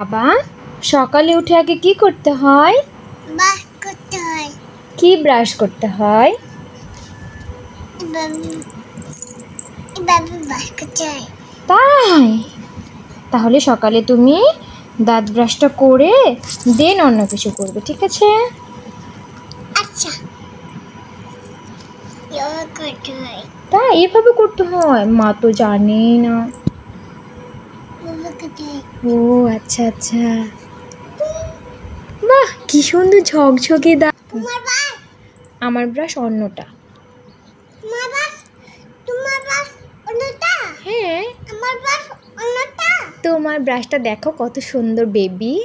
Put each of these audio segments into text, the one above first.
বাবা সকালে উঠে আগে কি করতে হয়? ব্রাশ করতে হয়। কি ব্রাশ করতে হয়? এভাবে ব্রাশ করতে হয়। তাই? তাহলে সকালে তুমি দাঁত ব্রাশটা করে দেন অন্য কিছু করবে, ঠিক আছে? আচ্ছা, এভাবে করতে হয়। তাই এভাবে করতে হয়? মা তো জানে না। এভাবে করতে হয়। ও আচ্ছা আচ্ছা, বাহ কি সুন্দর ঝকঝকে দাঁত। তোমার ব্রাশ, আমার ব্রাশ অন্যটা। তোমার ব্রাশ অন্যটা। হ্যাঁ, আমার ব্রাশ অন্যটা। তোমার ব্রাশটা দেখো কত সুন্দর বেবি।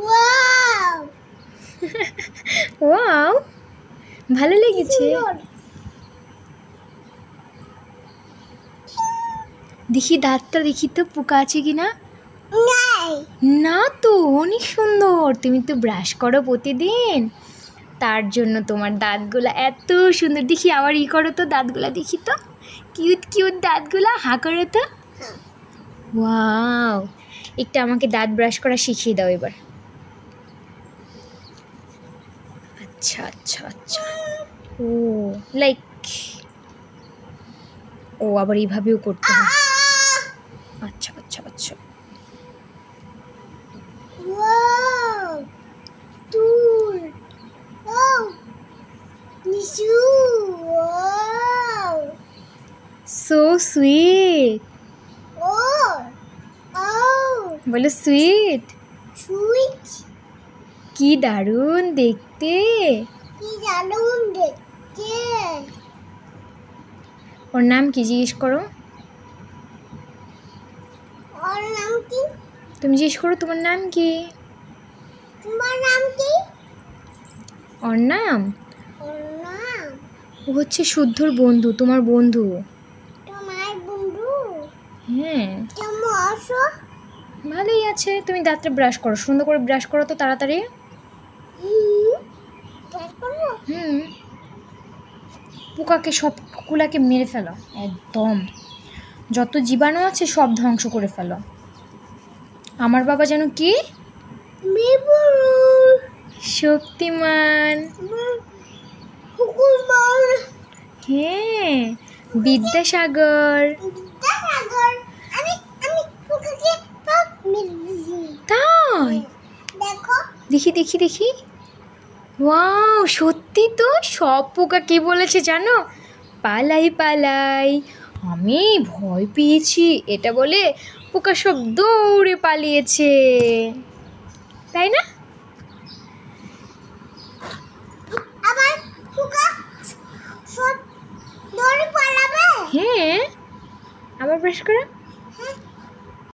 ওয়াও, ওয়াও, ভালো লেগেছে? সুন্দর। দেখি দাঁতটা, দেখি তো পোকা আছে কিনা। নাই, না তো, অনেক সুন্দর। তুমি তো ব্রাশ করো প্রতিদিন, তার জন্য তোমার দাঁতগুলা এত সুন্দর। দেখি আবার ই করো তো দাঁতগুলা, দেখি তো কিউট কিউট দাঁতগুলা, হা করো তো। ওয়াও, একটু আমাকে দাঁত ব্রাশ করা শিখিয়ে দাও এবার। আচ্ছা আচ্ছা আচ্ছা, ও লাইক, ও আবার এইভাবেও করতে হয়। আচ্ছা আচ্ছা আচ্ছা, ওয়াও, তুল, wow, Nishu, wow, so sweet. ও, ও, বলো সুইট। সুইট, কি দারুণ দেখতে। কি দারুণ দেখতে। ওর নাম কি জিজ্ঞেস করো? ওর নাম কি? তুমি জিজ্ঞেস করো তোমার নাম কি? তোমার নাম কি? ওর নাম, ওর নাম ও হচ্ছে শুদ্ধর বন্ধু, তোমার বন্ধু। তোমার বন্ধু। হ্যাঁ, কেমন আছো? ভালোই আছে। তুমি দাঁতটা ব্রাশ করো, সুন্দর করে ব্রাশ করো তো তাড়াতাড়ি। ট্রাই করবো। পোকাকে সবগুলাকে মেরে ফেলো একদম, যত জীবাণু আছে সব ধ্বংস করে ফেলো। আমার বাবা যেন কি শক্তিমান। হ্যাঁ, বিদ্যাসাগর। আমি পোকাকে সব মেরে দিয়েছি। তাই? দেখো, দেখি দেখি দেখি, ওয়াও সত্যি তো, সব পোকা কি বলেছে জানো? পালাই পালাই, আমি ভয় পেয়েছি এটা বলে পোকা সব দৌড়ে পালিয়েছে, তাই না? আবার পোকা সব দৌড়ে পালাবে। হ্যাঁ, আবার ব্রাশ করো। হ্যাঁ।